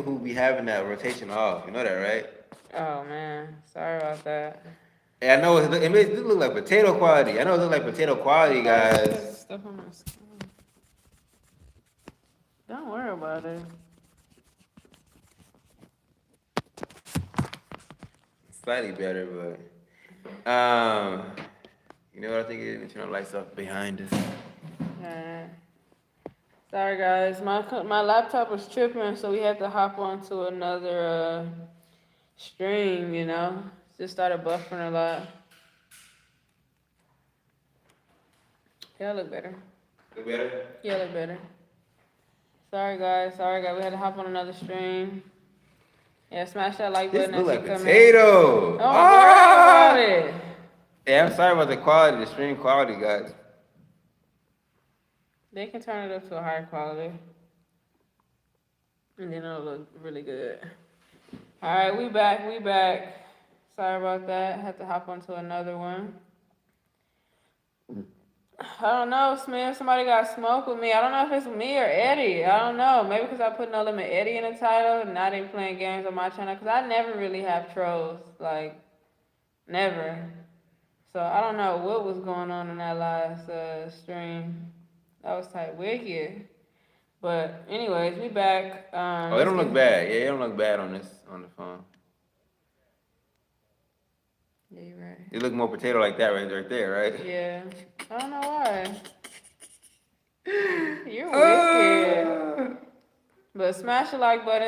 people who be having that rotation off. You know that, right? Oh man, sorry about that. And I know it makes it look like potato quality. I know it look like potato quality, guys. Stuff on my skin. Don't worry about it. Slightly better, but you know what I think it is? Turn the lights off behind us. Alright. Sorry guys, my laptop was tripping, so we had to hop onto another stream. Just started buffering a lot. Yeah, look better. Look better? Yeah, look better. Sorry guys. We had to hop on another stream. Yeah, smash that like This button look as you like come in. potato. Don't worry about it. Yeah, I'm sorry about the quality, the stream quality, guys. They can turn it up to a higher quality. And then it'll look really good. Alright, we back. Sorry about that. Had to hop onto another one. I don't know, Smith. Somebody got smoke with me. I don't know if it's me or Eddie. I don't know. Maybe because I put No Limit Eddie in the title and I didn't play games on my channel. Because I never really have trolls. Like, never. So I don't know what was going on in that last stream. That was tight wicked. But anyways, we back. Oh, it don't look bad. Yeah, it don't look bad on the phone. Yeah, you're right. It look more potato like that right there, right? Yeah. I don't know why. You're wicked. But smash the like button.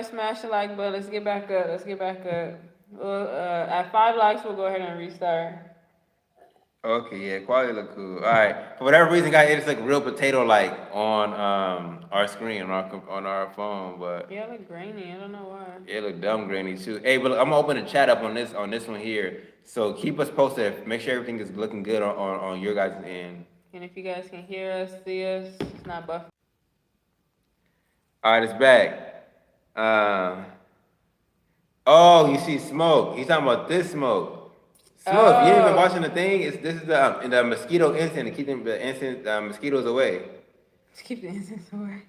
Let's get back up. Well, at 5 likes, we'll go ahead and restart. Okay, yeah, quality look cool. All right, for whatever reason, guys, it's like real potato like on our screen on our phone, but yeah, it look grainy. I don't know why. It look dumb grainy too. Hey, but I'm gonna open the chat up on this one here. So keep us posted. Make sure everything is looking good on your guys' end. And if you guys can hear us, see us, it's not buffering. All right, it's back. Oh, you see smoke. He's talking about this smoke. Smoke. You ain't been watching the thing. This is the mosquito incense to keep the mosquitoes away. To keep the incense away.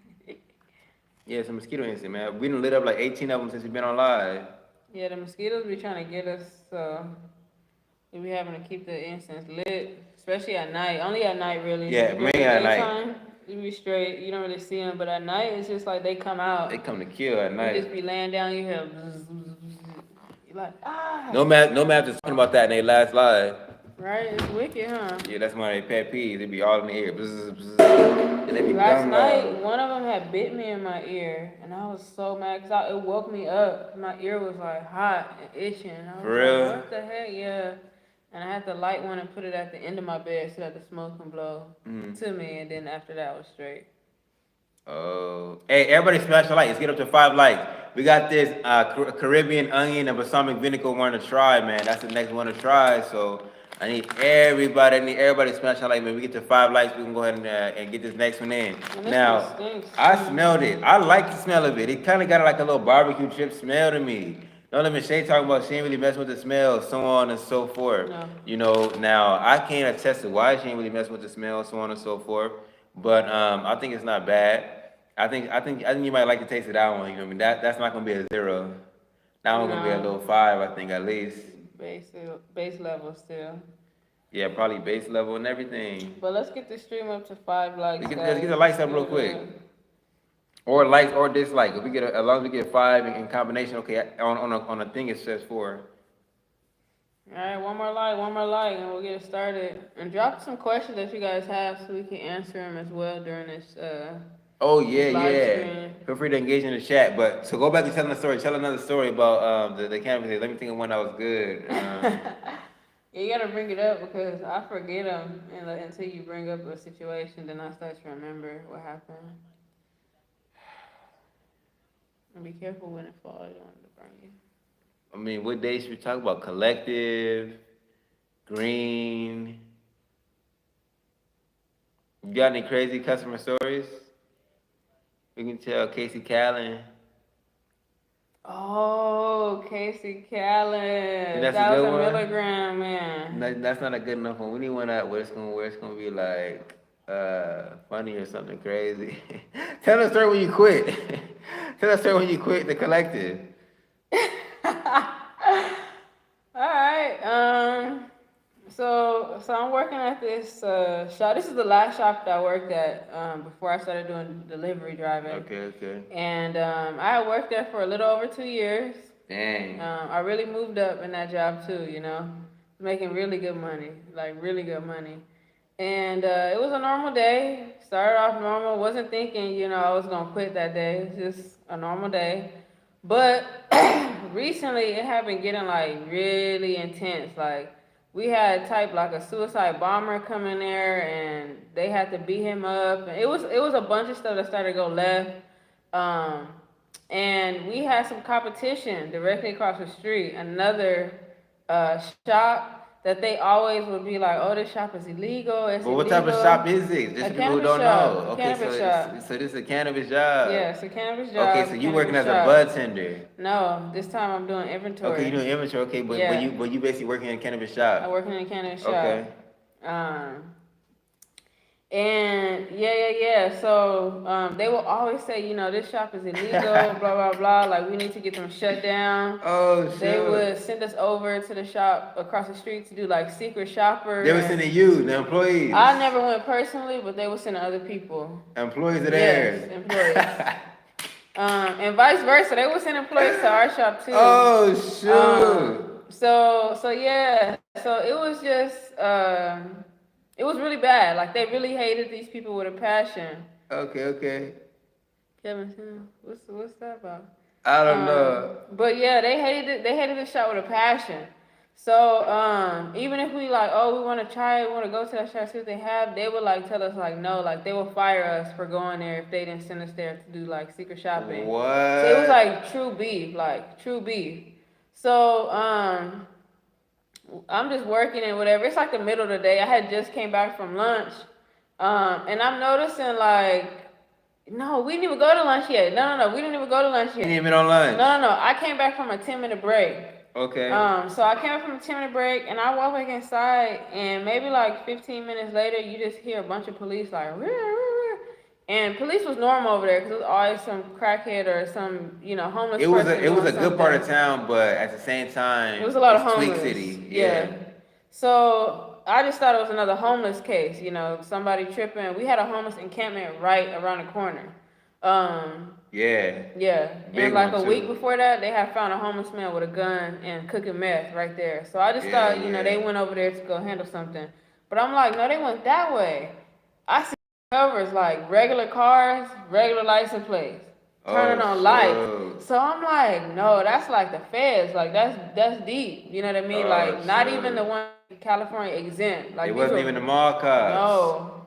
Yeah, it's a mosquito incense, man. We done lit up like 18 of them since we've been on live. Yeah, the mosquitoes be trying to get us, so we be having to keep the incense lit, especially at night. Only at night, really. Yeah, mainly at night. You be straight. You don't really see them, but at night it's just like they come out. They come to kill at night. You just be laying down. You hear. You're like No math is talking about that in their last live. Right, it's wicked, huh? Yeah, that's my pet peeve. They be all in the ear. And they be Last night, one of them had bit me in my ear, and I was so mad because it woke me up. My ear was like hot and itching. I was For real? Like, what the heck? Yeah. And I had to light one and put it at the end of my bed so that the smoke can blow to me, and then after that, I was straight. Oh. Hey, everybody smash the like. Let's get up to 5 likes. We got this Caribbean onion and balsamic vinegar one to try, man. That's the next one to try, so I need everybody to smash the like, man. We get to 5 likes, we can go ahead and get this next one in. Now, I smelled it. I like the smell of it. It kind of got like a little barbecue chip smell to me. Don't let me Shay talking about she ain't really messing with the smell, so on and so forth. No. You know, now I can't attest to why she ain't really messing with the smell, so on and so forth. But I think it's not bad. I think you might like the taste of that one. You know what I mean? That's not gonna be a 0. That one's gonna be a little 5, I think, at least. Base level still. Yeah, probably base level and everything. But let's get the stream up to 5 likes. Let's get the likes up real quick. Or likes or dislike. If we get as long as we get 5 in combination, okay. On a thing it says 4. All right, one more like, and we'll get it started. And drop some questions that you guys have so we can answer them as well during this. Oh yeah. Feel free to engage in the chat. But so go back to telling the story. Tell another story about the canvas. Let me think of one that was good. Yeah, you gotta bring it up because I forget them until you bring up a situation. Then I start to remember what happened. And be careful when it falls. You don't want it to burn you. I mean, what day should we talk about? Collective, green. You got any crazy customer stories? We can tell Casey Callan. Oh, Casey Callan. That was a milligram, man. That's not a good enough one. We need one where it's gonna be like funny or something crazy. Tell the story when you quit. Tell us sir when you quit the collective. All right. So I'm working at this shop. This is the last shop that I worked at before I started doing delivery driving. Okay. And I worked there for a little over 2 years. Dang. I really moved up in that job too. Making really good money, like really good money. And it was a normal day. Started off normal. Wasn't thinking, I was gonna quit that day. It was just a normal day. But recently, it had been getting like really intense. Like we had type like a suicide bomber come in there, and they had to beat him up. And it was a bunch of stuff that started to go left. Um, and we had some competition directly across the street. Another shop that they always would be like, "Oh, this shop is illegal. It's But what illegal." type of shop is it? Just A for people who cannabis don't shop. know. A Okay, cannabis shop. so this is a cannabis job. Yeah, it's a cannabis job. Okay, so you working as a cannabis bud shop. tender. No, this time I'm doing inventory. Okay, you doing inventory. Okay, but Yeah. you basically working in a cannabis I'm shop. working in a cannabis shop. Okay. And yeah. So they will always say, this shop is illegal, blah blah blah. Like we need to get them shut down. Oh shit. They would send us over to the shop across the street to do like secret shopper. They were sending you, the employees. I never went personally, but they were sending other people. Employees of theirs. Yes, employees. And vice versa, they were sending employees to our shop too. Oh shoot. So yeah, so it was just it was really bad. Like they really hated these people with a passion. Okay. Kevin, what's that about? I don't know. But yeah, they hated the shop with a passion. So even if we like, oh, we want to try it, we want to go to that shop, see what they have, they would like tell us like no, like they will fire us for going there if they didn't send us there to do like secret shopping. What? So it was like true beef. So I'm just working and whatever. It's like the middle of the day. I had just came back from lunch, and I'm noticing like, no, we didn't even go to lunch yet. No, we didn't even go to lunch yet. You didn't even on lunch. No. I came back from a 10-minute break. Okay. So I came back from a 10-minute break, and I walked back inside, and maybe like 15 minutes later, you just hear a bunch of police like, rah, rah, rah. And police was normal over there because it was always some crackhead or some, homeless person. It was a good part of town, but at the same time, it was a lot of it's homeless. Tweak City. Yeah. So I just thought it was another homeless case, somebody tripping. We had a homeless encampment right around the corner. Yeah. Big And like one, a week before that, they had found a homeless man with a gun and cooking meth right there. So I just thought, they went over there to go handle something. But I'm like, no, they went that way. I see covers like regular cars, regular license plates, turning on lights. So I'm like, no, that's like the feds. Like that's deep. You know what I mean? Like not even the one in California exempt. Like it wasn't even the mall cops. No.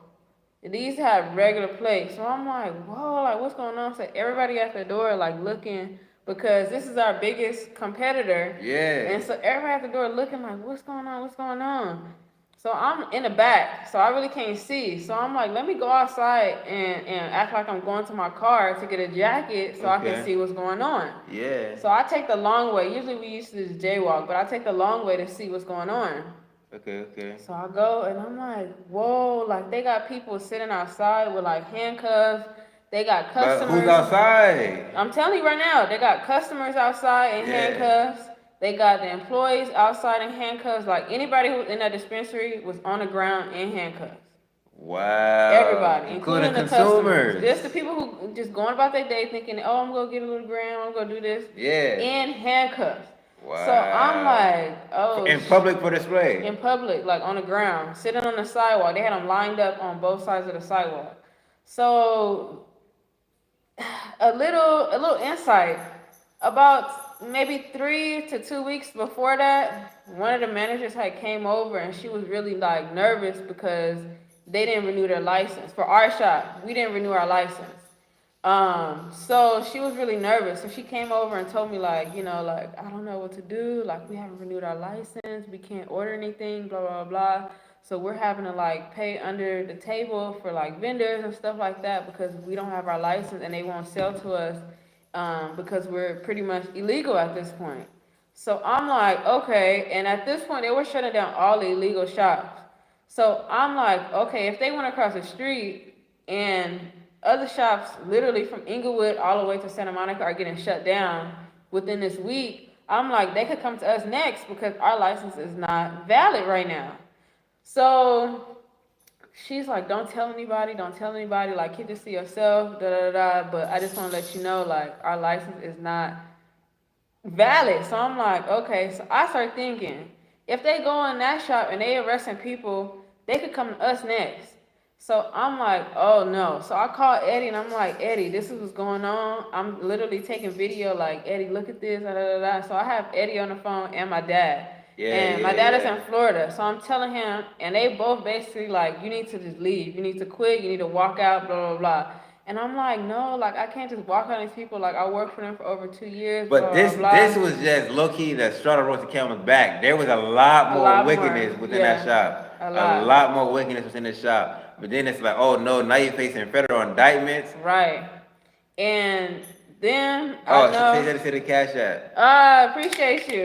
These have regular plates. So I'm like, whoa, like what's going on? So everybody at the door like looking because this is our biggest competitor. Yeah. And so everybody at the door looking like, what's going on? So I'm in the back, so I really can't see. So I'm like, let me go outside and act like I'm going to my car to get a jacket so I can see what's going on. Yeah. So I take the long way. Usually we used to just jaywalk, but I take the long way to see what's going on. Okay. So I go and I'm like, whoa, like they got people sitting outside with like handcuffs. They got customers. But who's outside? I'm telling you right now, they got customers outside in handcuffs. They got the employees outside in handcuffs. Like anybody who was in that dispensary was on the ground in handcuffs. Wow. Everybody, including the consumers. customers. Just the people who just going about their day thinking, oh, I'm gonna get a little gram, I'm gonna do this. Yeah. In handcuffs. Wow. So I'm like, oh. In public for display. In public, like on the ground, sitting on the sidewalk. They had them lined up on both sides of the sidewalk. So a little insight about. Maybe 3 to 2 weeks before that, one of the managers had came over and she was really like nervous because they didn't renew their license. For our shop, we didn't renew our license. So she was really nervous. So she came over and told me like, like, I don't know what to do. Like we haven't renewed our license. We can't order anything, blah, blah, blah. So we're having to like pay under the table for like vendors and stuff like that because we don't have our license and they won't sell to us. Because we're pretty much illegal at this point. So I'm like, okay. And at this point, they were shutting down all the illegal shops. So I'm like, okay, if they went across the street and other shops, literally from Inglewood all the way to Santa Monica, are getting shut down within this week. I'm like, they could come to us next because our license is not valid right now. So she's like, don't tell anybody, like, keep this to yourself, da da da. But I just want to let you know, like, our license is not valid. So I'm like, okay. So I start thinking, if they go in that shop and they arresting people, they could come to us next. So I'm like, oh no. So I called Eddie and I'm like, Eddie, this is what's going on. I'm literally taking video, like, Eddie, look at this, da da da. So I have Eddie on the phone and my dad. Yeah, and my dad is in Florida. So I'm telling him, and they both basically like, you need to just leave. You need to quit. You need to walk out, blah, blah, blah. And I'm like, no, like, I can't just walk on these people. Like, I worked for them for over 2 years. But blah, blah, this was just low-key the straw that broke the camel's back. There was a lot more wickedness within that shop. A lot more wickedness within the shop. But then it's like, oh no, now you're facing federal indictments. Right. And then I know. Say that to the Cash App. Appreciate you.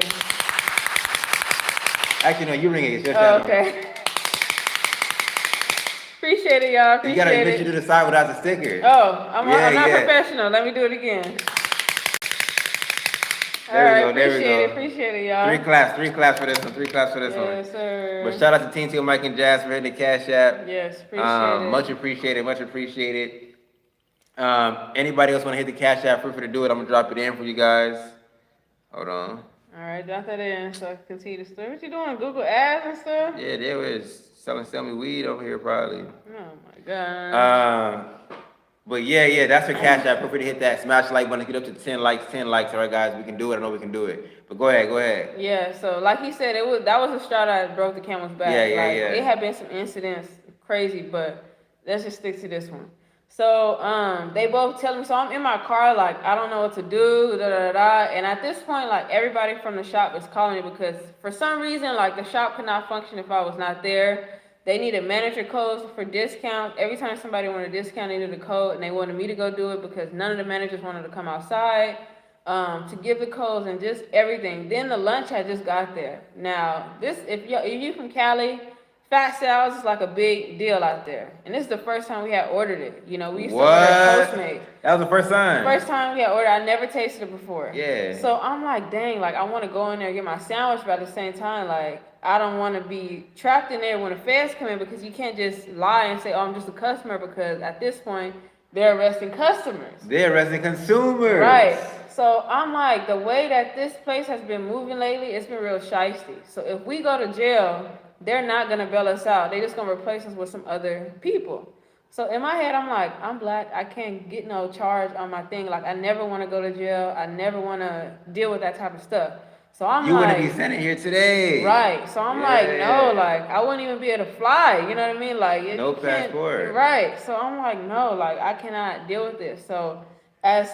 Actually, no, you ring it. It's your channel. Okay. Appreciate it, y'all. Appreciate you gotta make sure you do the side without the sticker. Oh, I'm not professional. Let me do it again. There we go. Appreciate it, y'all. 3 claps for this one. 3 claps for this one. Yes, sir. But shout out to Team Teal, Mike and Jazz for hitting the Cash App. Yes, appreciate it. Much appreciated. Much appreciated. Anybody else want to hit the Cash App? Free for to do it. I'm gonna drop it in for you guys. Hold on. All right, drop that in so I can continue the story. What you doing? Google ads and stuff? Yeah, they was sell me weed over here probably. Oh my god. But yeah, that's for Cash App. Feel free to hit that smash like button, get up to 10 likes. All right, guys, we can do it. I know we can do it. But go ahead. Yeah, so like he said, that was a straw that broke the camel's back. Yeah. It had been some incidents, crazy, but let's just stick to this one. So they both tell me, so I'm in my car, like, I don't know what to do, da da da. And at this point, like, everybody from the shop is calling me because for some reason, like, the shop could not function if I was not there. They needed manager codes for discount. Every time somebody wanted a discount, they needed a code, and they wanted me to go do it because none of the managers wanted to come outside to give the codes and just everything. Then the lunch had just got there. Now, this if you from Cali, fat sales is like a big deal out there. And this is the first time we had ordered it. You know, we used to order Postmates. That was the first time? First time we had ordered. I never tasted it before. Yeah. So I'm like, dang, like, I want to go in there and get my sandwich, but at the same time, like, I don't want to be trapped in there when the feds come in because you can't just lie and say, oh, I'm just a customer, because at this point, they're arresting customers. They're arresting consumers. Right. So I'm like, the way that this place has been moving lately, it's been real shiesty. So if we go to jail, they're not going to bail us out. They're just going to replace us with some other people. So in my head, I'm like, I'm black. I can't get no charge on my thing. Like, I never want to go to jail. I never want to deal with that type of stuff. So I'm you wouldn't be sitting here today. Right. So I'm like, no, like, I wouldn't even be able to fly. You know what I mean? Like, no passport. Right. So I'm like, no, like, I cannot deal with this. So as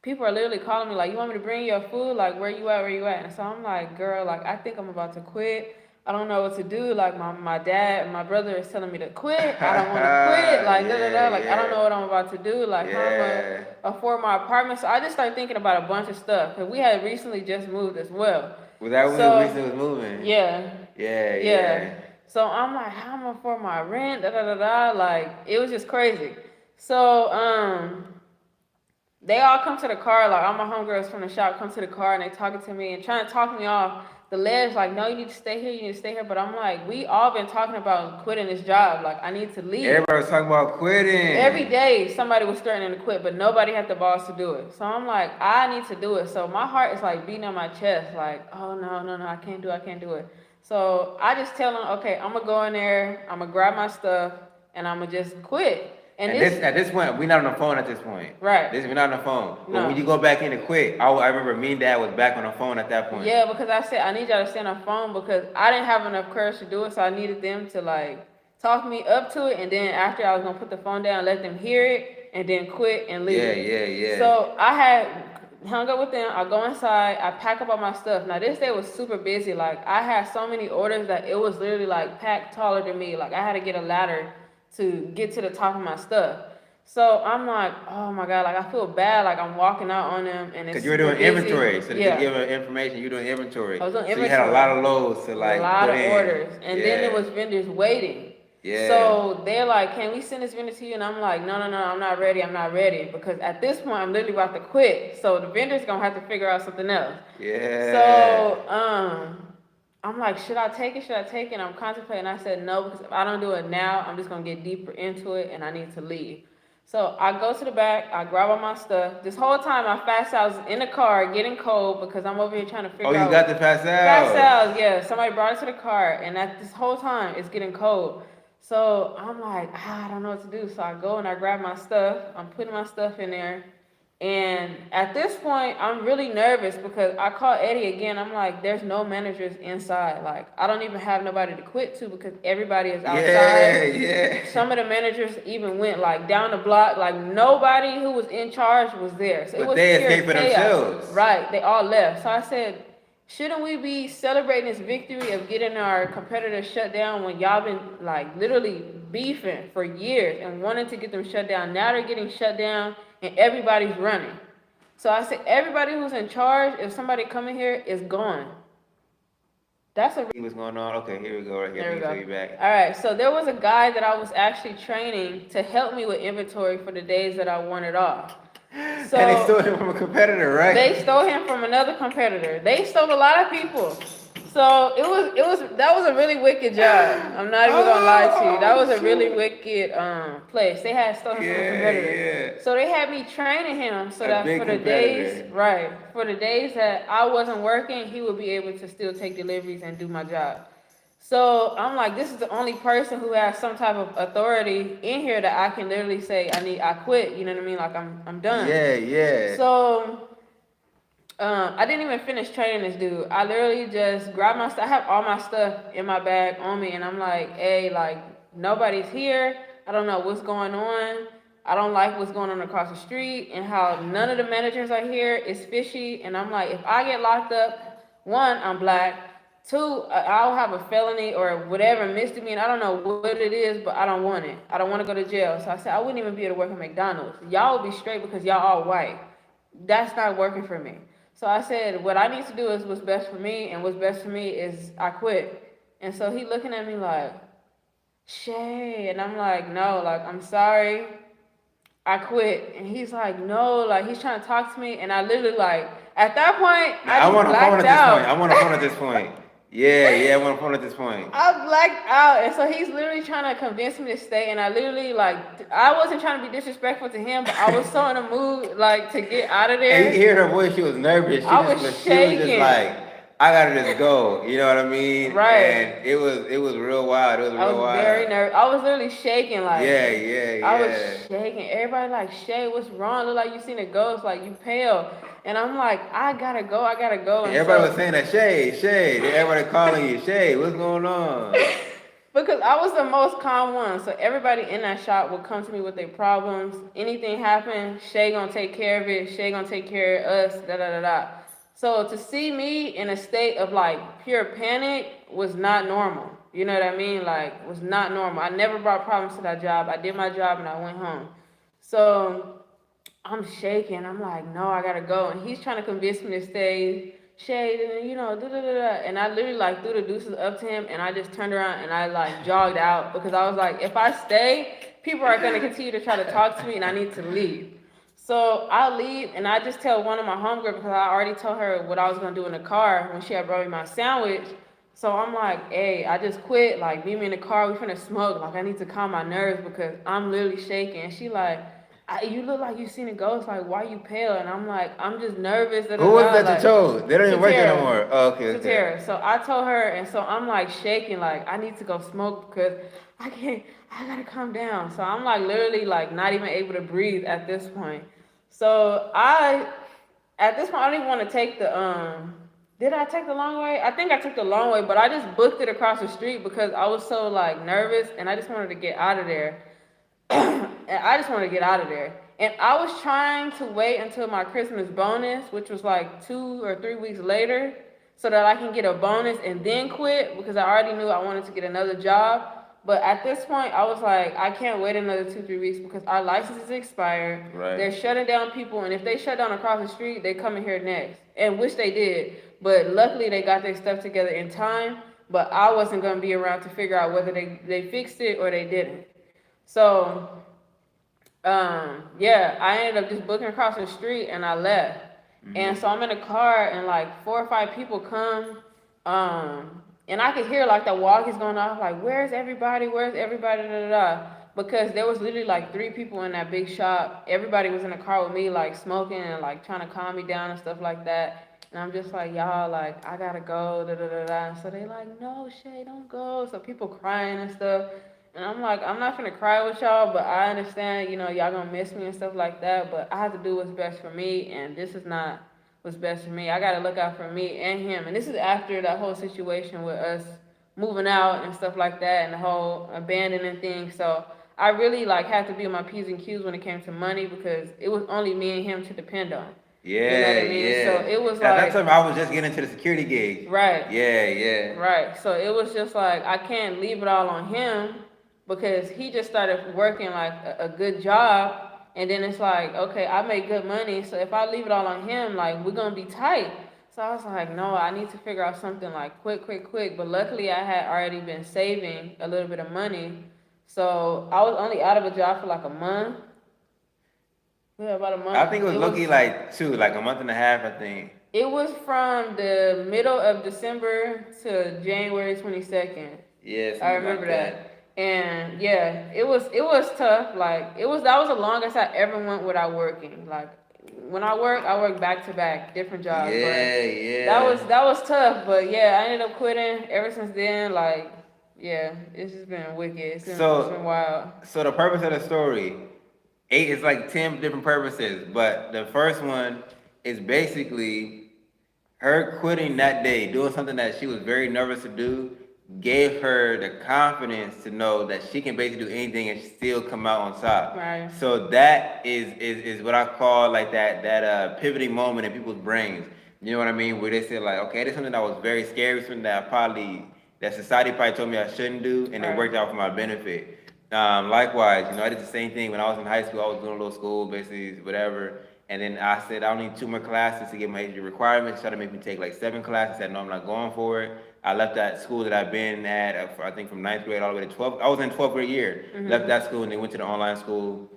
people are literally calling me like, you want me to bring your food? Like, where you at? And so I'm like, girl, like, I think I'm about to quit. I don't know what to do. Like, my dad and my brother is telling me to quit. I don't want to quit. Like, Like, I don't know what I'm about to do. Like, how I'm going to afford my apartment. So I just started thinking about a bunch of stuff. Because we had recently just moved as well. Was that when you recently was moving? Yeah. So I'm like, how am I going to afford my rent? Like, it was just crazy. So, they all come to the car. Like, all my homegirls from the shop come to the car and they talking to me and trying to talk me off the ledge, like, no, you need to stay here. But I'm like, we all been talking about quitting this job. Like, I need to leave. Everybody was talking about quitting. Every day, somebody was threatening to quit, but nobody had the balls to do it. So I'm like, I need to do it. So my heart is like beating on my chest, like, oh, no, I can't do it. So I just tell them, okay, I'm going to go in there, I'm going to grab my stuff, and I'm going to just quit. And at this point, we're not on the phone at this point. Right. We're not on the phone. But no. When you go back in to quit, I remember me and Dad was back on the phone at that point. Yeah, because I said, I need y'all to stay on the phone because I didn't have enough courage to do it, so I needed them to, like, talk me up to it, and then after I was going to put the phone down, let them hear it, and then quit and leave. Yeah. So I had hung up with them. I go inside. I pack up all my stuff. Now, this day was super busy. Like, I had so many orders that it was literally, like, packed taller than me. Like, I had to get a ladder to get to the top of my stuff. So I'm like, oh my God, like, I feel bad, like, I'm walking out on them, and it's because you were doing inventory, so to give them information, you were doing inventory. I was doing inventory. So you had a lot of loads to, like, a lot of orders, and then there was vendors waiting. Yeah. So they're like, can we send this vendor to you? And I'm like, no, I'm not ready. I'm not ready. Because at this point, I'm literally about to quit. So the vendor's going to have to figure out something else. Yeah. So, I'm like, should I take it? Should I take it? And I'm contemplating. I said no, because if I don't do it now, I'm just going to get deeper into it and I need to leave. So I go to the back, I grab all my stuff. This whole time I fast out, I was in the car getting cold because I'm over here trying to figure out. Oh, you got the fast out? Fast out, yeah. Somebody brought it to the car, and at this whole time it's getting cold. So I'm like, I don't know what to do. So I go and I grab my stuff. I'm putting my stuff in there. And at this point, I'm really nervous because I call Eddie again. I'm like, there's no managers inside. Like, I don't even have nobody to quit to because everybody is outside. Yeah. Some of the managers even went like down the block. Like, nobody who was in charge was there. So it was they pure escaped for chaos. themselves. Right. They all left. So I said, shouldn't we be celebrating this victory of getting our competitors shut down when y'all been like literally beefing for years and wanting to get them shut down? Now they're getting shut down and everybody's running. So I said, everybody who's in charge, if somebody coming here, is gone. That's a. What's going on? Okay, here we go. Right here. There we go. You back. All right. So there was a guy that I was actually training to help me with inventory for the days that I wanted off. So and they stole him from a competitor, right? They stole him from another competitor. They stole a lot of people. So that was a really wicked job. I'm not even gonna lie to you. That was a really wicked place. They had stolen from a competitor. Yeah. So they had me training him so that for the days, right, for the days that I wasn't working, he would be able to still take deliveries and do my job. So I'm like, this is the only person who has some type of authority in here that I can literally say I quit. You know what I mean? Like I'm done. Yeah. So I didn't even finish training this dude. I literally just grabbed my stuff. I have all my stuff in my bag on me, and I'm like, hey, like nobody's here. I don't know what's going on. I don't like what's going on across the street and how none of the managers are here. It's fishy. And I'm like, if I get locked up, one, I'm black. Two, I'll have a felony or whatever misdemeanor. I don't know what it is, but I don't want it. I don't want to go to jail. So I said, I wouldn't even be able to work at McDonald's. Y'all will be straight because y'all all white. That's not working for me. So I said, what I need to do is what's best for me, and what's best for me is I quit. And so he looking at me like, Shay, and I'm like, no, like, I'm sorry, I quit. And he's like, no, like, he's trying to talk to me, and I literally, like, at that point, I want a phone at this point. I want a phone at this point. Yeah, I want a phone at this point. I blacked out, and so he's literally trying to convince me to stay, and I literally, like, I wasn't trying to be disrespectful to him, but I was so in a mood, like, to get out of there. And you hear her voice, she was nervous. She was shaking. She was just like, I gotta just go, you know what I mean? Right. And it was real wild. I was very nervous. I was literally shaking, like. Yeah. I was shaking. Everybody like, Shay, what's wrong? Look like you seen a ghost. Like you pale. And I'm like, I gotta go. And everybody was saying that, Shay. Everybody calling you, Shay. What's going on? Because I was the most calm one. So everybody in that shop would come to me with their problems. Anything happen, Shay gonna take care of it. Shay gonna take care of us. So to see me in a state of like pure panic was not normal. You know what I mean? Like, was not normal. I never brought problems to that job. I did my job and I went home. So I'm shaking. I'm like, no, I gotta go. And he's trying to convince me to stay. Shay, you know, And I literally like threw the deuces up to him and I just turned around and I like jogged out because I was like, if I stay, people are gonna continue to try to talk to me and I need to leave. So I leave and I just tell one of my homegirls because I already told her what I was gonna do in the car when she had brought me my sandwich. So I'm like, hey, I just quit. Like, meet me in the car. We finna smoke. Like, I need to calm my nerves because I'm literally shaking. And she like, you look like you seen a ghost. Like, why you pale? And I'm like, I'm just nervous. Who was that you told? They don't even work here no more. Oh, okay. So I told her, and so I'm like shaking. Like, I need to go smoke because I gotta calm down. So I'm like literally like not even able to breathe at this point. So at this point, I don't even want to take the, did I take the long way? I think I took the long way, but I just booked it across the street because I was so like nervous and I just wanted to get out of there. And I was trying to wait until my Christmas bonus, which was like 2 or 3 weeks later, so that I can get a bonus and then quit because I already knew I wanted to get another job. But at this point, I was like, I can't wait another 2-3 weeks because our license is expired. Right. They're shutting down people, and if they shut down across the street, they come in here next, and which they did. But luckily, they got their stuff together in time. but I wasn't gonna be around to figure out whether they fixed it or they didn't. So yeah, I ended up just booking across the street and I left. And so I'm in a car and like 4 or 5 people come, and I could hear like the walkies going off, like, where's everybody? Where's everybody? Da, da, da. Because there was literally like 3 people in that big shop. Everybody was in the car with me, like smoking and like trying to calm me down and stuff like that. And I'm just like, y'all, like, I gotta go, da da da da. And so they like, no, Shay, don't go. So people crying and stuff. And I'm like, I'm not gonna cry with y'all, but I understand, y'all gonna miss me and stuff like that. But I have to do what's best for me, and this is not what's best for me. I gotta look out for me and him. And this is after that whole situation with us moving out and stuff like that, and the whole abandoning thing. So I really like had to be on my P's and Q's when it came to money because it was only me and him to depend on. Yeah, you know what I mean? yeah. So it was At like that time, I was just getting into the security gig. right. Yeah, yeah. Right. So it was just like I can't leave it all on him because he just started working like a good job, and then it's like, okay, I make good money, so if I leave it all on him, like we're gonna be tight. So I was like, no, I need to figure out something like quick, quick, quick. But luckily, I had already been saving a little bit of money, so I was only out of a job for like a month. Yeah, about a month. I think it was lucky like like a month and a half, I think. It was from the middle of December to January 22nd. Yeah, I remember like that. And yeah, it was tough. Like that was the longest I ever went without working. Like when I work back to back, different jobs. Yeah, but yeah. That was tough. But yeah, I ended up quitting. Ever since then, like yeah, it's just been wicked. It's been wild. So the purpose of the story, 8 is like 10 different purposes, but the first one is basically her quitting that day, doing something that she was very nervous to do, gave her the confidence to know that she can basically do anything and still come out on top. Right. So that is what I call like that pivoting moment in people's brains. You know what I mean? Where they say like, okay, this is something that was very scary, something that society probably told me I shouldn't do, and it worked out for my benefit. Likewise, I did the same thing when I was in high school. I was doing a little school, basically whatever. And then I said, I only need 2 more classes to get my age requirements. Tried to make me take like 7 classes. I said, no, I'm not going for it. I left that school that I've been at, I think from 9th grade all the way to 12th. I was in 12th grade year. Left that school and then went to the online school.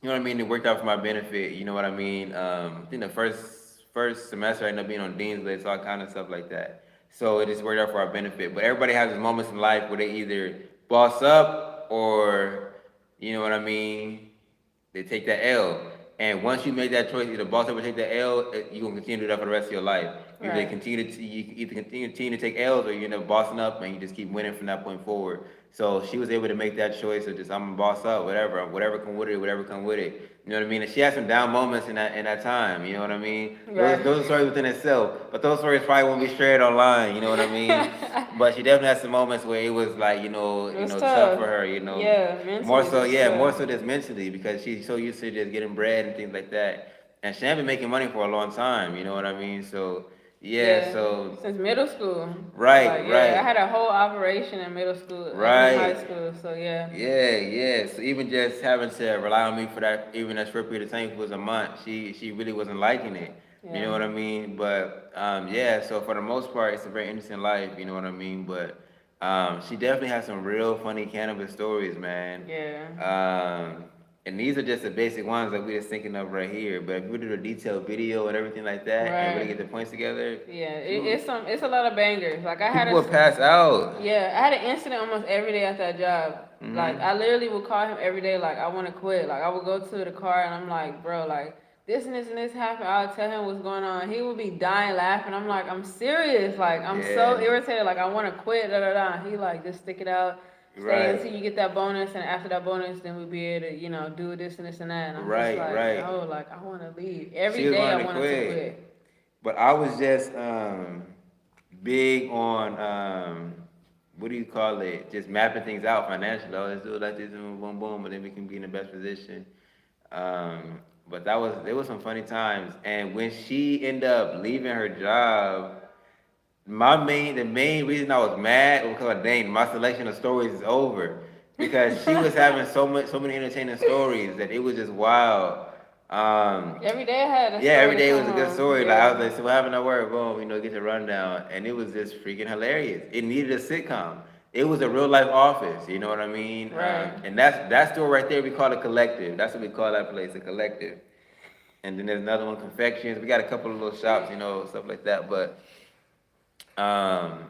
You know what I mean? It worked out for my benefit. You know what I mean? I think the first semester I ended up being on Dean's List, all kind of stuff like that. So it just worked out for our benefit. But everybody has these moments in life where they either boss up or, you know what I mean, they take that L. And once you make that choice, either boss up or take the L, you're gonna continue to do that for the rest of your life. You either continue to take L's or you end up bossing up and you just keep winning from that point forward. So she was able to make that choice of just I'm gonna boss up, whatever come with it, whatever come with it. You know what I mean? And she had some down moments in that time. You know what I mean? Right. Those are stories within itself, but those stories probably won't be shared online. You know what I mean? But she definitely had some moments where it was like tough for her. Yeah, mentally. More so just mentally because she's so used to just getting bread and things like that. And she had been making money for a long time. You know what I mean? So. Yeah, so since middle school. Right. I had a whole operation in middle school, right. In high school, so yeah. Yeah. So even just having to rely on me for that, even that short period of time, it was a month, she really wasn't liking it. Yeah. You know what I mean? But so for the most part, it's a very interesting life. You know what I mean? But she definitely has some real funny cannabis stories, man. Yeah. And these are just the basic ones that we're just thinking of right here. But if we do a detailed video and everything like that, and really get the points together, it's a lot of bangers. Like I had people would pass out. Yeah, I had an incident almost every day at that job. Mm-hmm. Like I literally would call him every day. Like I want to quit. Like I would go to the car and I'm like, bro, like this and this and this happened. I'll tell him what's going on. He would be dying laughing. I'm like, I'm serious. Like I'm so irritated. Like I want to quit. Da da da. He like just stick it out. Stay until you get that bonus, and after that bonus, then we'll be able to, do this and this and that. And I'm just like, oh, like I want to leave. Every day I wanted to quit. But I was just big on what do you call it? Just mapping things out financially. Oh, let's do it like this and boom, boom, and then we can be in the best position. But there was some funny times, and when she ended up leaving her job. The main reason I was mad was because dang, my selection of stories is over. Because she was having so many entertaining stories that it was just wild. Every day I had a Yeah, story every to day come was a good home. story. Like I Yeah. was like, so what happened at work? Boom, get the rundown, and it was just freaking hilarious. It needed a sitcom. It was a real life office. You know what I mean? Right. And that store right there, we call it Collective. That's what we call that place, a Collective. And then there's another one, Confections. We got a couple of little shops, stuff like that. But um,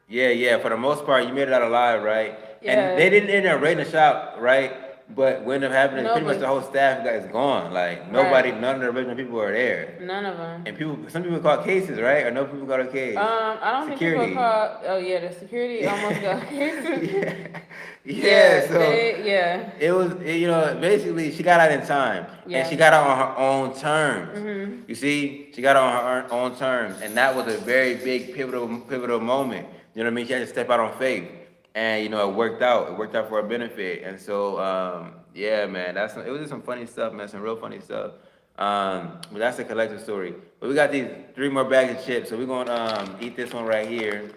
yeah. For the most part, you made it out alive, right? And Yeah. they didn't end up raiding the shop, right? But what ended up happening is No, pretty much the but whole staff is gone. Like nobody, right. none of the original people are there. None of them. And some people call it cases, right? Or no people call it case. I don't think people Security. call. Oh yeah, the security almost got cases. yeah. Yeah, So yeah. it was, basically she got out in time, and Yeah. she got out on her own terms. Mhm. You see, she got out on her own terms, and that was a very big pivotal moment. You know what I mean? She had to step out on faith, and it worked out. It worked out for her benefit, and so yeah, man, it was just some funny stuff, man. Some real funny stuff. But that's a collective story. But we got these 3 more bags of chips, so we're gonna eat this one right here.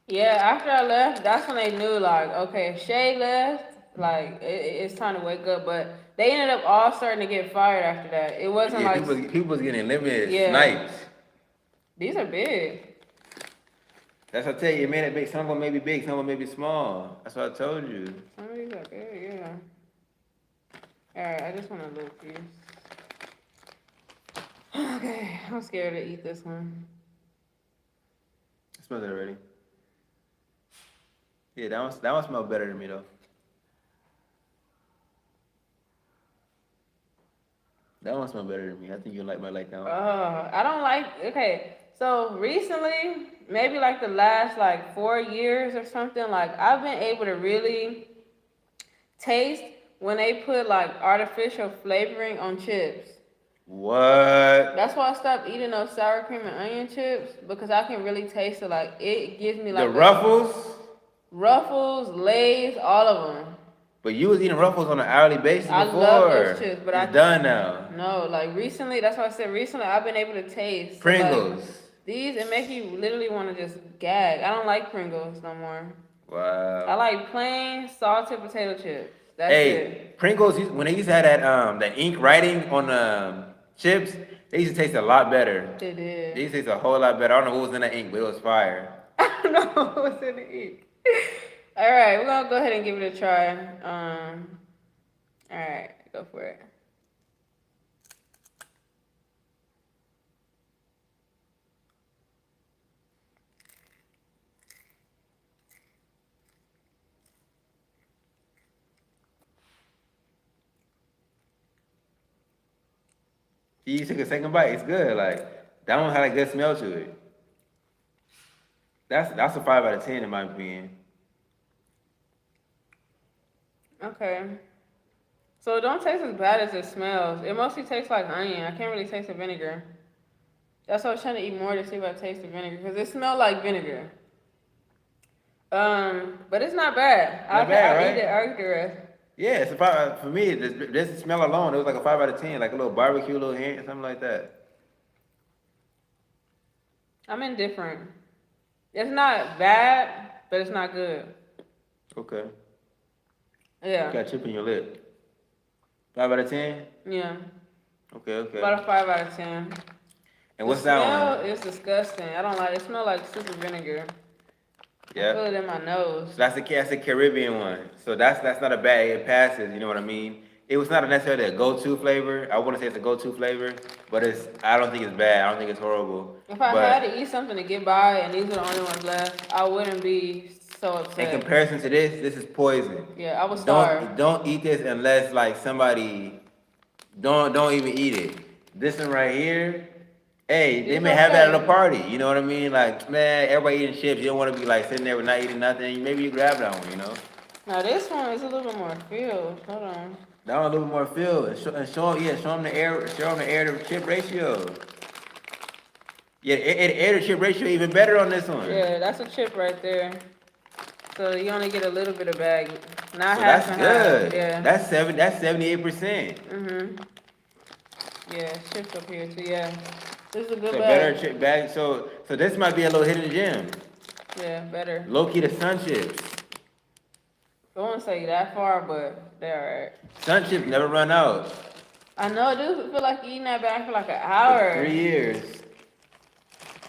Yeah, after I left, that's when they knew, like, okay, Shay left, like, it's time to wake up. But they ended up all starting to get fired after that. It wasn't Yeah, like, people was getting limited yeah, snipes. these are big. That's what I tell you. It made it big. Some of them may be big, some of them may be small. That's what I told you. Some of these are big, yeah. All right, I just want a little piece. Okay, I'm scared to eat this one. I smelled it already. Yeah, that one smells better than me though. That one smells better than me. I think you might like that one. I don't like. Okay, so recently, maybe like the last like 4 years or something, like I've been able to really taste when they put like artificial flavoring on chips. What? That's why I stopped eating those sour cream and onion chips because I can really taste it. Like it gives me like The Ruffles? Ruffles, Lay's, all of them. But you was eating Ruffles on an hourly basis before. I love those chips, but it's done now. No, like recently, that's why I said recently I've been able to taste. Pringles. Like, these, it makes you literally want to just gag. I don't like Pringles no more. Wow. I like plain salted potato chips. That's hey, it. Pringles, when they used to have that ink writing on the chips, they used to taste a lot better. They did. They used to taste a whole lot better. I don't know what was in that ink, but it was fire. I don't know what was in the ink. All right, we're gonna go ahead and give it a try. All right, go for it. You took a second bite. It's good. Like that one had a good smell to it. That's a 5 out of 10 in my opinion. Okay. So it don't taste as bad as it smells. It mostly tastes like onion. I can't really taste the vinegar. That's why I was trying to eat more to see if I taste the vinegar because it smells like vinegar. But it's not bad. Not bad, right? Eat it. I'll eat the rest. Yeah, it's a 5 for me. This smell alone, it was like a 5 out of 10, like a little barbecue, little hint, something like that. I'm indifferent. It's not bad, but it's not good. Okay. Yeah. You got a chip in your lip. 5 out of 10? Yeah. Okay. About a 5 out of 10. And what's that one? The smell is disgusting. I don't like it. It smells like super vinegar. Yeah. I feel it in my nose. So that's the Caribbean one. So that's not a bad. It passes. You know what I mean? It was not necessarily a go-to flavor. I wouldn't say it's a go-to flavor, but I don't think it's bad. I don't think it's horrible. If I had to eat something to get by, and these are the only ones left, I wouldn't be so upset. In comparison to this is poison. Yeah, I was starved. Don't eat this unless like somebody. Don't even eat it. This one right here. Hey, they may have that at a party, you know what I mean? Like, man, everybody eating chips, you don't want to be like sitting there with not eating nothing. Maybe you grab that one, Now this one is a little bit more filled. Hold on. That one a little bit more filled. And show them the air to chip ratio. Yeah, air to chip ratio even better on this one. Yeah, that's a chip right there. So you only get a little bit of bag, not so half that's and good. half. Yeah. That's 78%. Yeah, chips up here too. Yeah. This is a good So bag. better chip bag. So this might be a little hidden gem. Yeah, better. Low key the sun chips. Going say that far, but they're alright. Sun chips never run out. I know, dude. Feel like eating that bag for like an For hour. 3 years.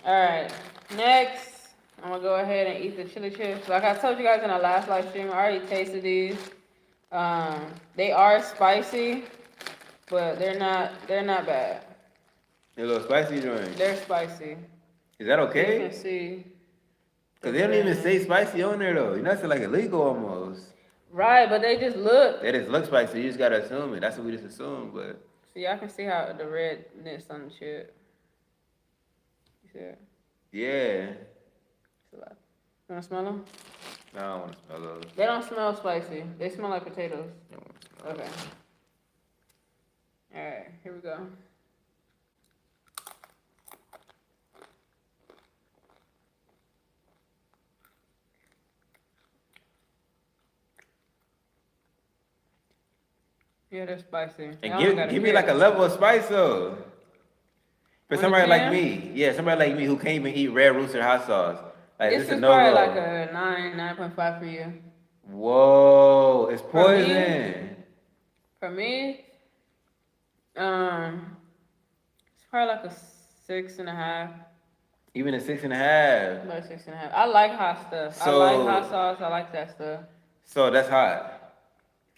All right. Next, I'm gonna go ahead and eat the chili chips. Like I told you guys in the last live stream, I already tasted these. They are spicy, but they're not bad. They're a little spicy joint. They're spicy. Is that You okay? can see. Cause they don't even say spicy on there though. You know, it's like illegal almost. Right, but they just look. They just look spicy. You just gotta assume it. That's what we just assume. But See, I can see how the redness on the chip. You see it? yeah. You wanna smell them? No, I don't want to smell those. They don't smell spicy. They smell like potatoes. Okay. All right, here we go. Yeah, they're spicy. And give me like a level of spice though. For somebody like 10? me, yeah, somebody like me who can't even eat Red Rooster hot sauce. Like This this is is no probably go. like a 9.5 for you. Whoa, it's For me? poison. For me, it's probably like a 6.5. Even a 6.5. About 6.5. I like hot stuff. I So- like hot sauce. I like that stuff. So that's hot.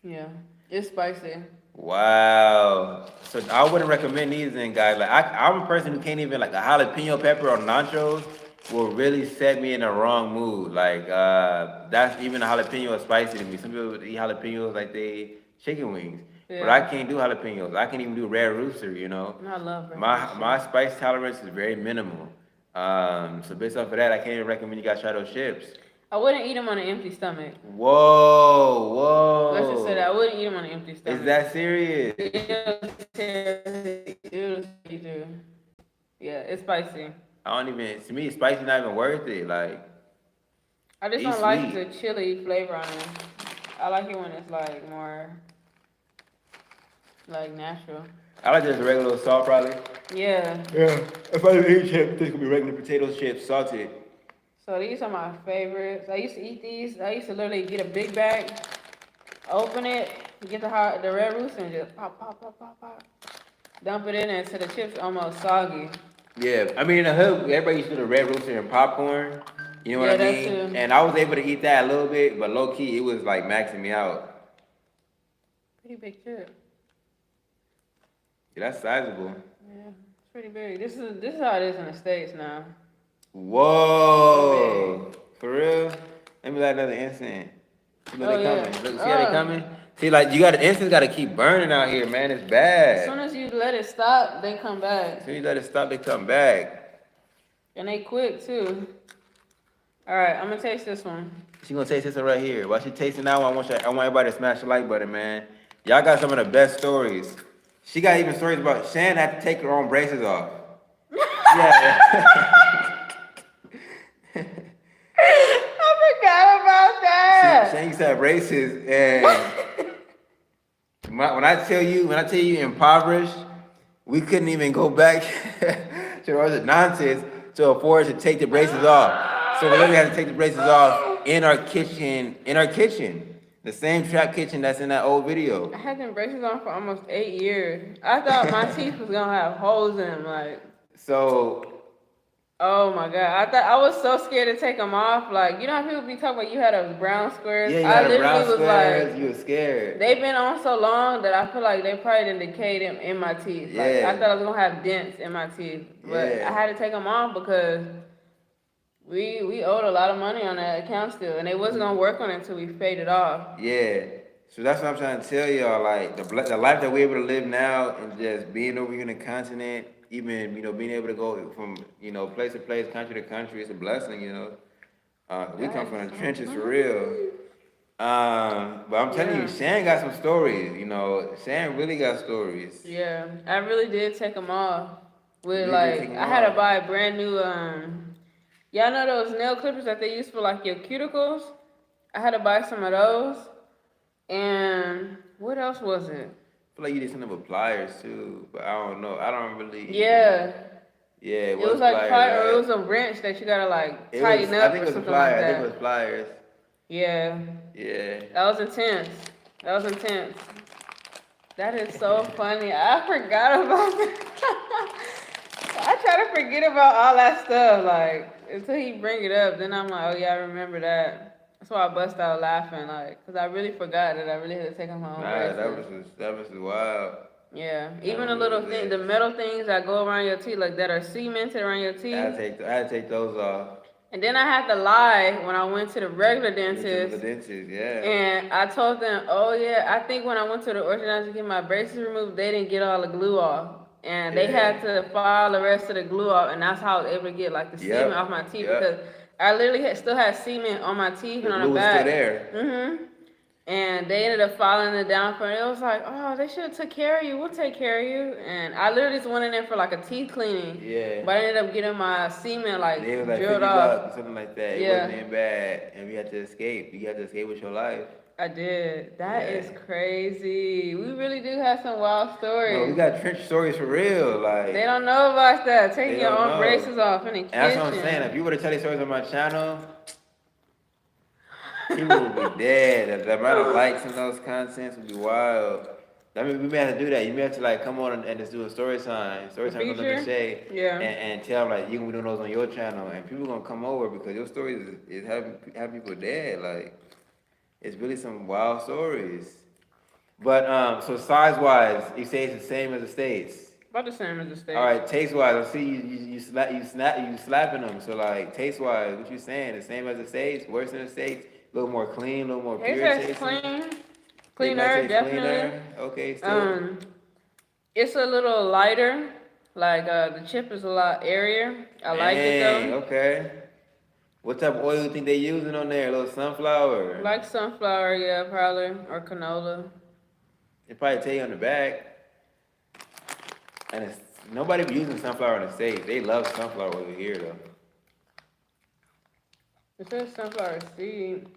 Yeah, it's spicy. Wow. So I wouldn't recommend these then, guys. Like I'm a person who can't even like a jalapeno pepper on nachos will really set me in the wrong mood. Like that's even a jalapeno is spicy to me. Some people eat jalapenos like they chicken wings. Yeah. But I can't do jalapenos. I can't even do Red Rooster, you know. I love it. My spice tolerance is very minimal. So based off of that, I can't even recommend you guys try those chips. I wouldn't eat them on an empty stomach. Whoa. Let's just say that. I wouldn't eat them on an empty stomach. Is that serious? Yeah, it's spicy. I don't even, to me, spicy not even worth it. Like, I just It's don't like sweet. the chili flavor on it. I like it when it's like more like natural. I like just regular salt probably. Yeah. Yeah. If I eat chips, this could be regular potato chips, salted. So these are my favorites. I used to eat these. I used to literally get a big bag, open it, get the Red Rooster and just pop, pop, pop, pop, pop. Dump it in there until the chips almost soggy. Yeah, I mean in the hood, everybody used to do the Red Rooster and popcorn. You know what Yeah, I that mean? too. And I was able to eat that a little bit, but low key, it was like maxing me out. Pretty big chip. Yeah, that's sizable. Yeah, it's pretty big. This is how it is in the States now. Whoa. For real? Let me light another incense. See what Oh, they yeah. coming. Look, see how they coming? See, like, you got the incense got to keep burning out here, man. It's As bad. soon as you let it stop, they come back. As soon as you let it stop, they come back. And they quick too. Alright, I'm gonna taste this one. She gonna taste this one right here. While she tasting that one, I want everybody to smash the like button, man. Y'all got some of the best stories. She got even stories about Shan had to take her own braces off. Yeah. I forgot about that. Shan used to have braces, and when I tell you impoverished, we couldn't even go back to the orthodontist to afford to take the braces off. So we literally had to take the braces off in our kitchen. The same trap kitchen that's in that old video. I had them braces on for almost 8 years. I thought my teeth was gonna have holes in them, like. So, Oh my god! I was so scared to take them off. Like, you know how people be talking about you had those brown squares? yeah, you I had a literally brown was squares, like, you were scared. they've been on so long that I feel like they probably done decayed in my teeth. Like, Yeah. I thought I was gonna have dents in my teeth, but Yeah. I had to take them off because we owed a lot of money on that account still, and they wasn't gonna work on it until we paid it off. Yeah. So that's what I'm trying to tell y'all. Like, the life that we're able to live now and just being over here in the continent, even, being able to go from, place to place, country to country, it's a blessing, We come from the trenches for real. But I'm telling you, Shan got some stories, Shan really got stories. Yeah, I really did take them off. With You like, did take 'em I had to off. buy a brand new y'all know those nail clippers that they use for like your cuticles? I had to buy some of those. And what else was it? I feel like you did something with pliers too, but I don't know. I don't really. Yeah. Yeah, It was like pliers, pliers, or right? it was a wrench that you gotta like It tighten was, up I think or it was something pliers. like I think it that. was pliers. Yeah. Yeah. That was intense. That was intense. That is so funny. I forgot about that. I try to forget about all that stuff, like, until he bring it up. Then I'm like, oh yeah, I remember that. That's why I bust out laughing, like, because I really forgot that I really had to take him home Nah, braces. that was wild. Yeah, That even was the little really thing, the lit. metal things that go around your teeth, like that are cemented around your teeth. I had to take those off. And then I had to lie when I went to the regular Get to the dentist. dentist, yeah. And I told them, oh yeah, I think when I went to the orthodontist to get my braces removed, they didn't get all the glue off. And they had Yeah. to file the rest of the glue off, and that's how I was able to get like the semen off my Yep. teeth because Yep. I literally still had semen on my teeth The and on the glue was still back. there. And they ended up filing it down for it. It was like, oh, they should have took care of you. We'll take care of you. And I literally just went in there for like a teeth cleaning. Yeah. But I ended up getting my semen like It was like drilled 50 off. bucks or something like that. It Yeah. wasn't even bad. And we had to escape. You had to escape with your life. I did. That Yeah. is crazy. We really do have some wild stories. No, we got trench stories for real. Like, They don't know about that. they Taking your don't own know. braces off in the kitchen. And that's what I'm saying. If you were to tell these stories on my channel, people would be dead. The amount of likes in those contents would be wild. I mean, we may have to do that. You may have to like come on and just do a story time with them feature? Shay, Yeah. and tell them like you gonna be doing those on your channel, and people gonna come over because your stories is having people dead. Like, it's really some wild stories. But so size wise, you say it's the same as the States. About the same as the States. All right, taste wise, I see you slapping them. So like taste wise, what you saying? The same as the States, worse than the States, a little more clean, a little more It pure tastes tasting. clean. They might Cleaner, taste definitely. cleaner. Okay, still. It's a little lighter. Like the chip is a lot airier. I like it Dang, though. okay. What type of oil you think they using on there? A little sunflower. Like sunflower, yeah, probably, or canola. They probably tell you on the back. And it's, nobody be using sunflower in the States. They love sunflower over here though. It says sunflower seed.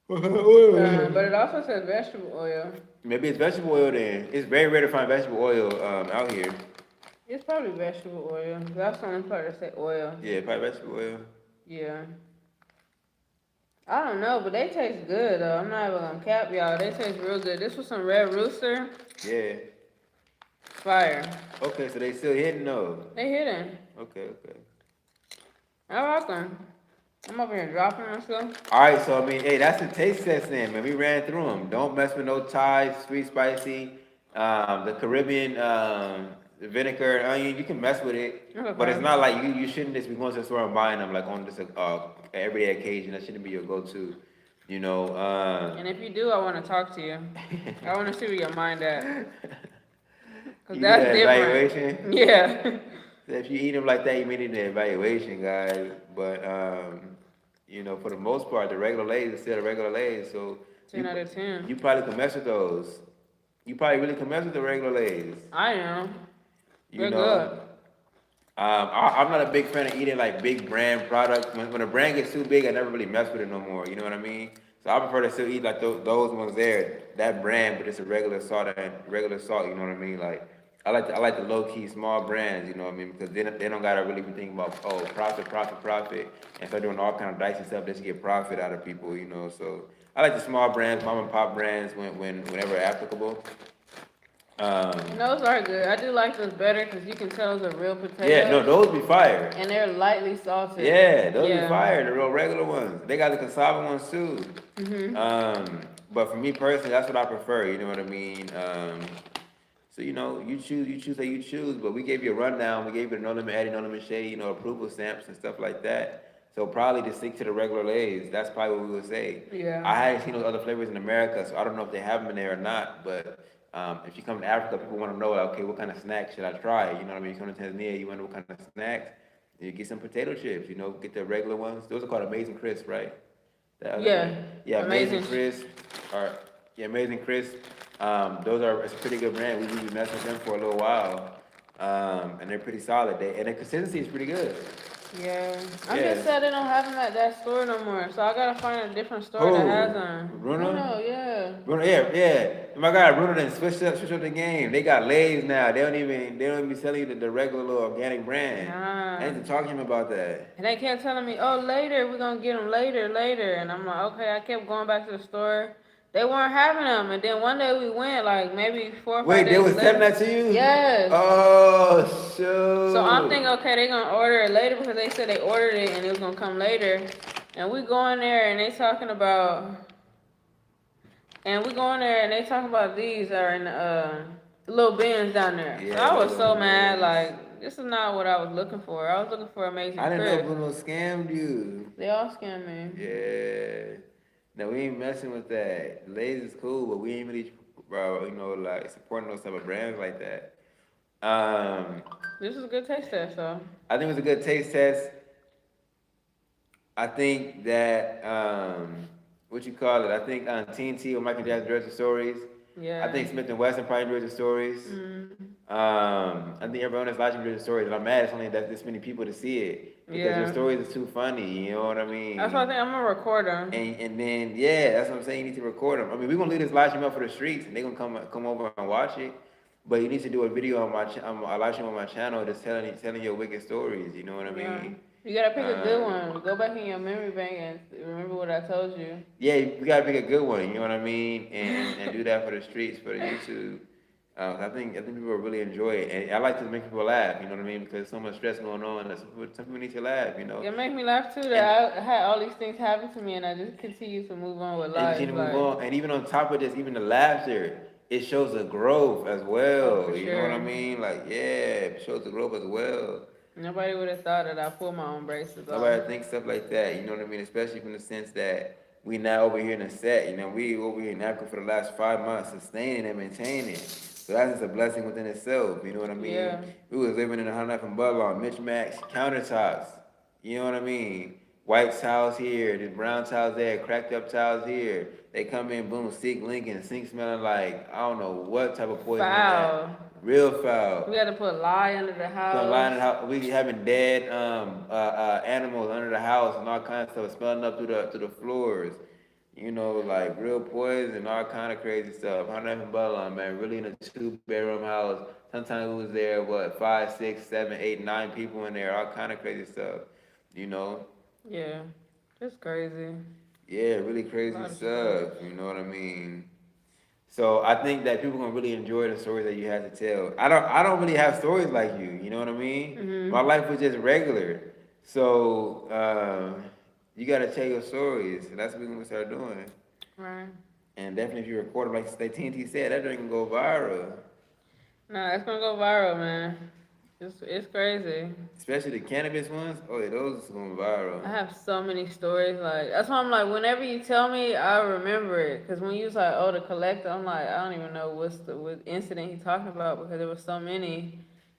But it also says vegetable oil. Maybe it's vegetable oil then. It's very rare to find vegetable oil out here. It's probably vegetable oil. That's the only part that say oil. Yeah, probably vegetable oil. Yeah. I don't know, but they taste good though. I'm not even gonna cap y'all. They taste real good. This was some Red Rooster. Yeah. Fire. Okay, so they still hitting though. They hidden. Okay, okay. I like them. I'm over here dropping myself. All right, so I mean, hey, that's the taste test then, man. We ran through them. Don't mess with no Thai, sweet, spicy, the Caribbean, the vinegar, and onion. You can mess with it, Okay. but it's not like you shouldn't just be going to the store and buying them like on just everyday occasion. That shouldn't be your go-to, you know. And if you do, I want to talk to you. I want to see where your mind at. Cause You that's need an different. evaluation? Yeah. So if you eat them like that, you may need an evaluation, guys. But you know, for the most part, the regular Lay's is still the regular Lay's. So 10 out of 10. you probably can mess with those. You probably really can mess with the regular Lay's. I am. You They're know. good. I'm not a big fan of eating like big brand products. When a brand gets too big, I never really mess with it no more. You know what I mean? So I prefer to still eat like those ones there, that brand, but it's a regular salt. You know what I mean? Like I like the low key small brands. You know what I mean? Because they don't gotta really be thinking about profit, and start doing all kind of dicey stuff just to get profit out of people. You know, so I like the small brands, mom and pop brands whenever applicable. Those are good. I do like those better because you can tell those are real potatoes. Yeah, no, those be fire. And they're lightly salted. Yeah, those be fire, the real regular ones. They got the cassava ones too. But for me personally, that's what I prefer, you know what I mean? So, you know, you choose how you choose, but we gave you a rundown. We gave you the no limit Eddie, no limit Shay, you know, approval stamps and stuff like that. So probably just stick to the regular Lay's. That's probably what we would say. Yeah. I hadn't seen those other flavors in America, so I don't know if they have them in there or not, but if you come to Africa, people want to know, like, okay, what kind of snack should I try? You know what I mean? You come to Tanzania, you wonder what kind of snacks. You get some potato chips, you know, get the regular ones. Those are called Amazing Crisp, right? Yeah, Amazing Crisp. Amazing Crisp. It's a pretty good brand. We've been messing with them for a little while. And they're pretty solid. And the consistency is pretty good. Yeah. I'm just sad they don't have them at that store no more. So I gotta find a different store that has them. Bruno? Bruno, yeah. Bruno, yeah. My guy Bruno done switch up the game. They got Lay's now. They don't even be selling you the regular little organic brand. Nah. I need to talk to him about that. And they kept telling me, oh, later, we're going to get them later. And I'm like, okay, I kept going back to the store. They weren't having them. And then one day we went, like, maybe 4 or 5 days Wait, they was later. selling that to you? Yes. Oh, shoot. So I'm thinking, okay, they're going to order it later because they said they ordered it and it was going to come later. And we go in there and they talking about... And we go in there and they talking about these are in the little bins down there. Yeah, so I was so bins. mad, like, this is not what I was looking for. I was looking for Amazing I didn't Crisp. know Bruno scammed you. They all scammed me. Yeah. No, we ain't messing with that. Lay's is cool, but we ain't really, bro, like supporting those type of brands like that. This is a good taste test, though. I think it was a good taste test. I think that, what you call it? I think TNT or Michael Jackson directed stories. Yeah. I think Smith and Wesson probably directed stories. I think everyone that's watching directed stories, and I'm mad it's only that this many people to see it because your stories is too funny. You know what I mean? That's what I think. I'm gonna record them. And then that's what I'm saying. You need to record them. I mean, we're gonna leave this live stream up for the streets, and they're gonna come over and watch it. But you need to do a video on a live stream on my channel, just telling your wicked stories. You know what I mean? You gotta pick a good one. Go back in your memory bank and remember what I told you. Yeah, you gotta pick a good one. You know what I mean? And do that for the streets, for the YouTube. I think people will really enjoy it, and I like to make people laugh. You know what I mean? Because there's so much stress going on, and some people need to laugh. You know. It make me laugh too that I had all these things happen to me, and I just continue to move on with life. And move on, and even on top of this, even the laughter, it shows the growth as well. Oh, you know what I mean? Like, it shows the growth as well. Nobody would have thought that I pulled my own braces off. Nobody thinks stuff like that. You know what I mean? Especially from the sense that we now over here in the set. You know, we over here in Africa for the last 5 months, sustaining and maintaining. So that's just a blessing within itself. You know what I mean? Yeah. We was living in a 100 from Budlaw, Mitch Max countertops. You know what I mean? White tiles here, the brown tiles there, cracked up tiles here. They come in, boom, sink Lincoln, sink smelling like I don't know what type of poison. Foul. Real foul. We had to put lye under the house. We having dead animals under the house and all kinds of stuff smelling up to the floors. You know, like real poison, all kind of crazy stuff. 100 Budlaw, man, really in a 2-bedroom house. Sometimes it was there, 5, 6, 7, 8, 9 people in there, all kind of crazy stuff. You know. Yeah, it's crazy. Yeah, really crazy stuff. You know what I mean? So I think that people gonna really enjoy the stories that you had to tell. I don't really have stories like you. You know what I mean? Mm-hmm. My life was just regular. So you gotta tell your stories, and that's what we're gonna start doing. Right. And definitely, if you record them, like TNT said, that drink can go viral. Nah, it's gonna go viral, man. It's crazy. Especially the cannabis ones. Oh yeah, those are going viral. I have so many stories. Like that's why I'm like, whenever you tell me, I remember it. Cause when you was like, oh, the collector, I'm like, I don't even know what incident he's talking about because there was so many.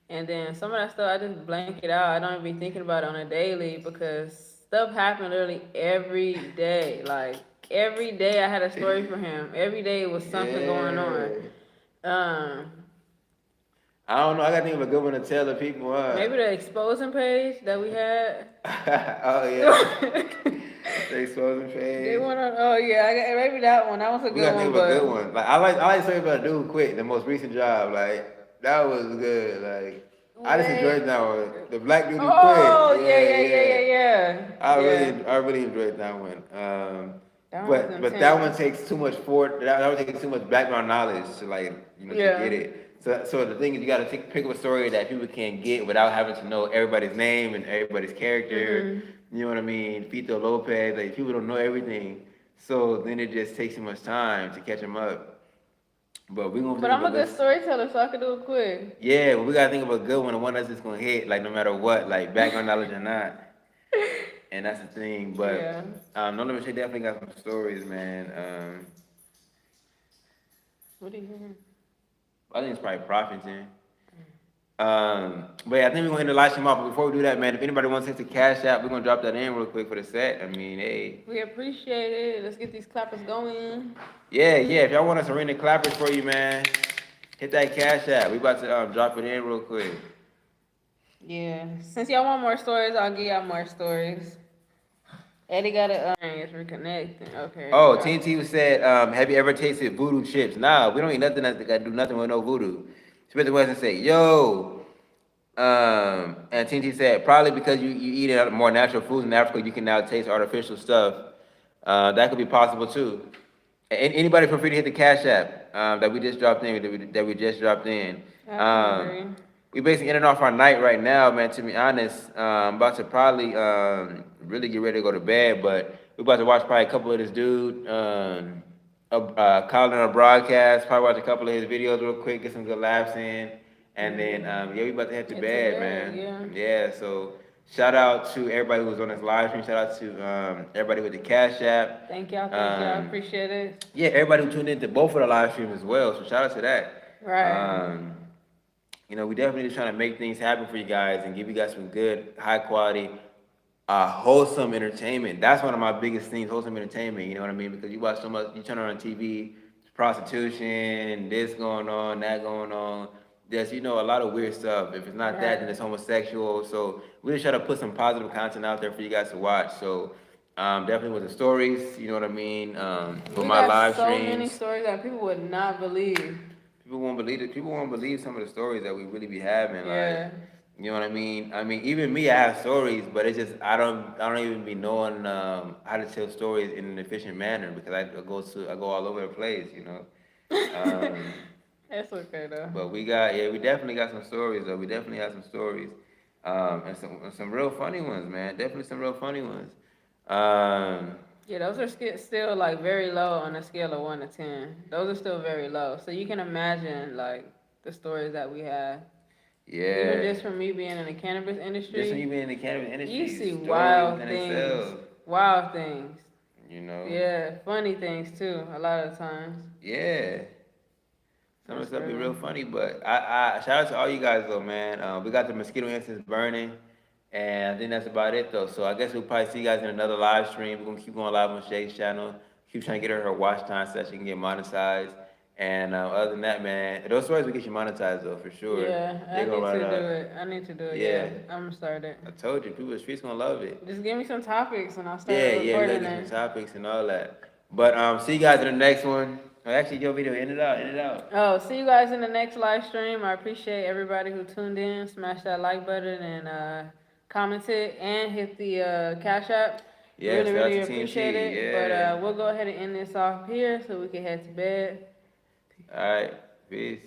And then some of that stuff I just blank it out. I don't even be thinking about it on a daily because stuff happened literally every day. Like every day I had a story for him. Every day was something going on. I don't know. I gotta think of a good one to tell the people. Maybe the exposing page that we had. Oh yeah, the exposing page. They went on. Oh yeah, maybe that one. That was a good one. We gotta think of a good one. Like I like to say about dude quit the most recent job. Like that was good. Like I just enjoyed that one. The black dude who quit. Oh yeah. I really enjoyed that one. But that one takes too much that one takes too much background knowledge to to get it. So the thing is, you got to pick up a story that people can get without having to know everybody's name and everybody's character. Mm-hmm. You know what I mean? Fito Lopez, like people don't know everything. So then it just takes too much time to catch them up. But we're gonna. But I'm a good storyteller, so I can do it quick. Yeah, but we gotta think of a good one, the one that's just gonna hit, like no matter what, like background knowledge or not. And that's the thing. But No Limit Shade definitely got some stories, man. What do you hear? I think it's probably Profiting. But yeah, I think we're going to end the live stream off. But before we do that, man, if anybody wants to take the cash out, we're going to drop that in real quick for the set. I mean, hey. We appreciate it. Let's get these clappers going. Yeah. If y'all want us to ring the clappers for you, man, hit that cash out. We about to drop it in real quick. Yeah. Since y'all want more stories, I'll give y'all more stories. Eddie got a gang is reconnecting. Okay. Oh, got it. TNT said, have you ever tasted voodoo chips? Nah, we don't eat nothing that got do nothing with no voodoo. Smith and Wesson say, yo. And TNT said, probably because you eat more natural foods in Africa, you can now taste artificial stuff. That could be possible too. Anybody feel free to hit the Cash App that we just dropped in. That we just dropped in. Absolutely. We basically ending off our night right now, man. To be honest, I'm about to probably really get ready to go to bed, but we're about to watch probably a couple of this dude, calling a broadcast. Probably watch a couple of his videos real quick, get some good laughs in, and then yeah, we about to head to Head to bed, bed, man. yeah. Yeah, so shout out to everybody who was on this live stream. Shout out to everybody with the Cash App. Thank y'all. Thank y'all. Appreciate it. Yeah, everybody who tuned into both of the live streams as well. So shout out to that. Right. You know, we definitely just trying to make things happen for you guys and give you guys some good, high quality, wholesome entertainment. That's one of my biggest things, wholesome entertainment. You know what I mean? Because you watch so much, you turn on TV, prostitution, this going on, that going on. There's, you know, a lot of weird stuff. If it's not that, then it's homosexual. So we just try to put some positive content out there for you guys to watch. So definitely with the stories, you know what I mean? With my live so streams. many stories that people would not believe. People won't believe it. People won't believe some of the stories that we really be having. Yeah. Like, you know what I mean? I mean, even me, I have stories, but it's just I don't even be knowing how to tell stories in an efficient manner because I go all over the place, you know. That's okay though. But we definitely got some stories though. We definitely have some stories, and some real funny ones, man. Definitely some real funny ones. Yeah, those are still like very low on a scale of 1 to 10. Those are still very low. So you can imagine like the stories that we have. Yeah. Even just from me being in the cannabis industry. Just from you being in the cannabis industry, You see stories wild in things. itself, Wild things. you know. Yeah, funny things too. A lot of times. Yeah. Some of the stuff be That's real funny, but I shout out to all you guys though, man. We got the mosquito incense burning, and I think that's about it though. So I guess we'll probably see you guys in another live stream. We're gonna keep going live on Shay's channel. Keep trying to get her watch time so that she can get monetized. And other than that, man, those stories will get you monetized though for sure. Yeah, I need to do it. I need to do it. Yeah, I'm gonna start it. I told you, people in the streets gonna love it. Just give me some topics and I'll start Yeah, we gotta recording get it. some topics and all that. But see you guys in the next one. Oh, actually, your video, end it out. Oh, see you guys in the next live stream. I appreciate everybody who tuned in. Smash that like button and commented and hit the Cash App. Yeah, really, shout out really to appreciate TNT, it. yeah. But we'll go ahead and end this off here so we can head to bed. All right, peace.